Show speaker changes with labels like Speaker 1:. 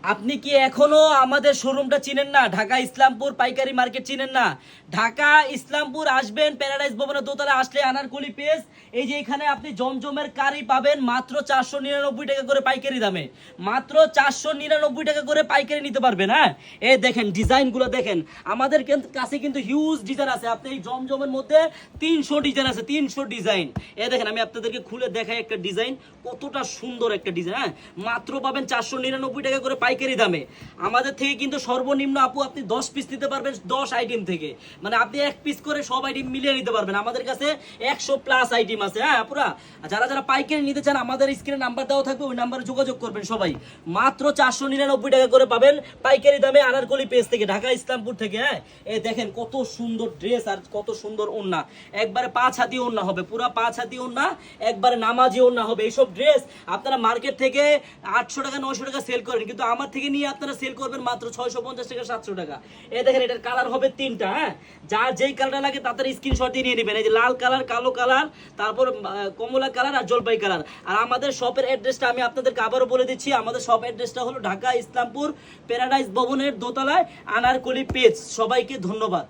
Speaker 1: আপনি কি এখনো আমাদের শোরুমটা চিনেন না? ঢাকা ইসলামপুর পাইকারি মার্কেট চিনেন না? ঢাকা ইসলামপুর আসবেন, প্যারাডাইস ভবনের দোতলা আসলে আনারকুলি পেজ, এই যে এখানে আপনি জমজমের কারি পাবেন মাত্র 499 টাকা করে পাইকারি দামে। মাত্র 499 টাকা করে পাইকারি নিতে পারবেন। হ্যাঁ, এই দেখেন ডিজাইনগুলো দেখেন, আমাদের কাছে কিন্তু হিউজ ডিজাইন আছে। আপনি এই জমজমের মধ্যে 300 ডিজাইন আছে, 300 ডিজাইন। এই দেখেন আমি আপনাদেরকে খুলে দেখাই একটা ডিজাইন, কতটা সুন্দর একটা ডিজাইন। হ্যাঁ, মাত্র পাবেন 499 টাকা করে পাইকারি দামে। আমাদের থেকে কিন্তু সর্বনিম্ন আপু আপনি 10 পিস নিতে পারবেন, 10 আইটেম থেকে। মানে আপনি এক পিস করে সব আইটেম মিলিয়ে নিতে পারবেন। আমাদের কাছে 100+ আইটেম আছে। হ্যাঁ পুরা, যারা যারা পাইকারি নিতে চান আমাদের স্ক্রিনে নাম্বার দেওয়া থাকবে, ওই নাম্বারে যোগাযোগ করবেন সবাই। মাত্র 499 টাকা করে পাবেন পাইকারি দামে আনারকলি পেজ থেকে, ঢাকা ইসলামপুর থেকে। হ্যাঁ, এই দেখেন কত সুন্দর ড্রেস আর কত সুন্দর ওড়না, একবারে 5 হাতি ওড়না হবে, পুরা 5 হাতি ওড়না, একবারে নামাজি ওড়না হবে। এইসব ড্রেস আপনারা মার্কেট থেকে 800 টাকা 900 টাকা সেল করেন, কিন্তু আমার থেকে নিয়ে আপনারা সেল করবেন মাত্র 650 টাকা 700 টাকা। এই দেখেন এটার কালার হবে 3টা। হ্যাঁ, যার যেই কালারটা লাগে তাদের স্ক্রিনশট দিয়ে নিয়ে নেবেন। এই যে লাল কালার, কালো কালার, তারপর কমলা কালার আর জলপাই কালার। আর আমাদের শপের অ্যাড্রেসটা আমি আপনাদেরকে আবারও বলে দিচ্ছি, আমাদের শপ অ্যাড্রেসটা হলো ঢাকা ইসলামপুর প্যারাডাইস ভবনের দোতলায় আনারকলি পেজ। সবাইকে ধন্যবাদ।